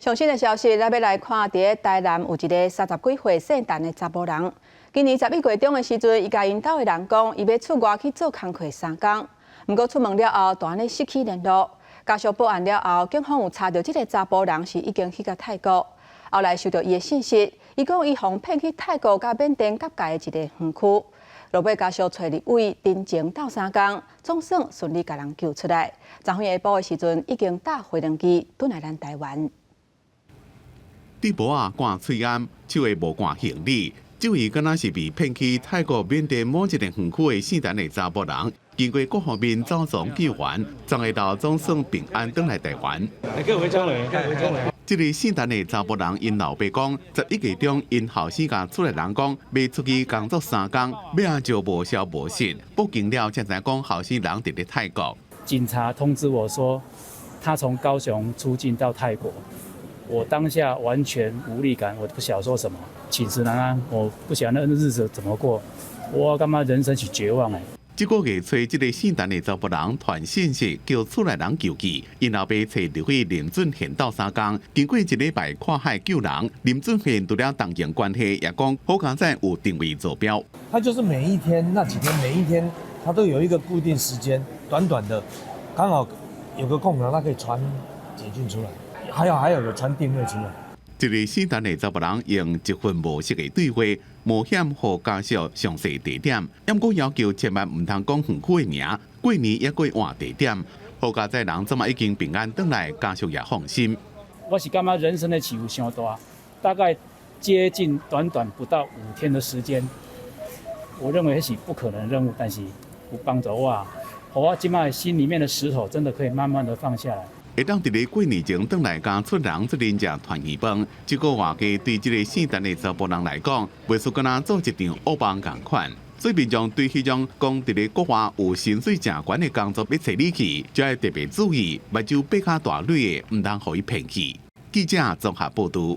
上新的消息，咱要来看，伫台南有一个30几岁姓陈的查甫人，今年11月中的时阵，伊甲因兜的人讲，伊要出外去做工课3工，不过出门了后，突然咧失去联络。家属报案了后，警方有查到这个查甫人是已经去到泰国，后来收到伊的信息，伊讲伊被骗去泰国甲缅甸交界的一个园区。落尾家属找入位，真情斗3工，总算顺利甲人救出来。昨昏下晡的时阵，已经搭飞轮机转来咱台湾。伫帽啊挂喙安，手下无挂行李，这位敢若是被骗去泰国缅甸某一个园区的姓陈的查甫人，经过各方面走访救援，昨下昼总算平安返来台湾。这个姓陈的查甫人，因老爸讲，11月中因后生甲出来人讲，要出去工作3工，尾仔就无消无息。报警了才知讲后生人伫咧泰国。警察通知我说，他从高雄出境到泰国。我当下完全无力感，我不晓得说什么，寝食难安，我不晓得那日子怎么过，我感觉人生是绝望哎。这个月初，这个姓陈的查甫人传信息叫厝内人救济，因后爸找入去林俊贤斗3工，经过1礼拜看海救人，林俊贤除了同营关系，也讲好佳在有定位坐标。他就是每一天那几天，每一天他都有一个固定时间，短短的，刚好有个空档，他可以传简讯出来。还有传定位出来。这个姓陈的查甫人用一份模式的对话，冒险和家属详细地点，不过要求千万唔通讲园区的名，过年也过换地点。好佳在人怎么已经平安返来，家属也放心。我是感觉人生的起伏相大，大概接近短不到5天的时间，我认为是不可能任务，但是有帮助我今麦心里面的石头真的可以慢慢的放下来。会当伫咧过年前返来家出人这人食团圆饭，这个外加对这个姓陈的查甫人来讲，袂输敢若做一场恶梦共款。所以民众对迄种讲伫咧国外有薪水正悬的工作要找你去，就要特别注意，目睭掰卡大蕊的，唔通互伊骗去。记者综合报道。